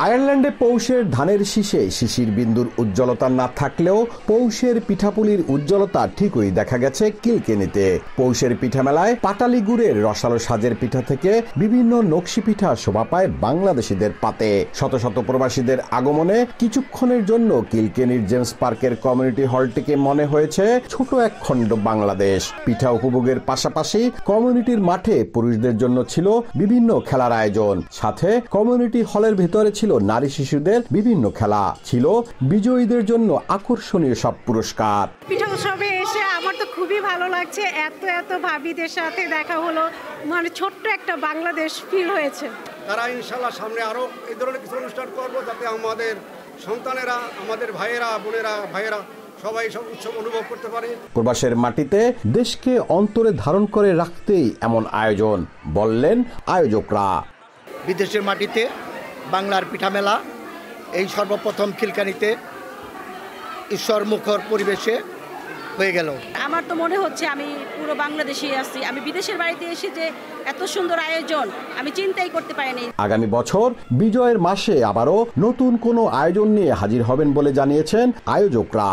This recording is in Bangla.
আয়ারল্যান্ডে পৌষের ধানের শীষে শিশির বিন্দুর উজ্জ্বলতা না থাকলেও পৌষের পিঠাপুলির উজ্জ্বলতা ঠিকই দেখা গেছে কিলকেনিতে। পৌষের পিঠা মেলায় পাটালি গুড়ের রসালো সাজের পিঠা থেকে বিভিন্ন নকশি পিঠা শোভা পায় বাংলাদেশিদের পাতে। শত শত প্রবাসীদের আগমনে কিছুক্ষণের জন্য কিলকেনির জেমস পার্কের কমিউনিটি হলটিকে মনে হয়েছে ছোট এক খণ্ড বাংলাদেশ। পিঠা উপভোগের পাশাপাশি কমিউনিটির মাঠে পুরুষদের জন্য ছিল বিভিন্ন খেলার আয়োজন, সাথে কমিউনিটি হলের ভেতরে ছিল নারী শিশুদের বিভিন্ন খেলা, ছিল বিজয়ীদের জন্য আকর্ষণীয় সব পুরস্কার। পিঠা উৎসবে এসে আমার তো খুবই ভালো লাগছে, এত ভাবিদের সাথে দেখা হলো, মানে ছোট্ট একটা বাংলাদেশ ফিল হয়েছে। তারা ইনশাল্লাহ সামনে আরো এই ধরনের কিছু অনুষ্ঠান করবো, যাতে আমাদের সন্তানেরা, আমাদের ভাইয়েরা, বোনেরা, ভাইয়েরা সবাই সব উৎসব অনুভব করতে পারে। প্রবাসের মাটিতে দেশকে অন্তরে ধারণ করে রাখতেই এমন আয়োজন, বললেন আয়োজকরা। বিদেশের মাটিতে বাংলার পিঠা মেলা এই সর্বপ্রথম খিলকানিতে ঈশ্বর মুখর পরিবেশে হয়ে গেল। আমার তো মনে হচ্ছে আমি পুরো বাংলাদেশে আছি। আমি বিদেশের বাড়িতে এসে যে এত সুন্দর আয়োজন আমি চিন্তাই করতে পারিনি। আগামী বছর বিজয়ের মাসে আবারও নতুন কোনো আয়োজন নিয়ে হাজির হবেন বলে জানিয়েছেন আয়োজকরা।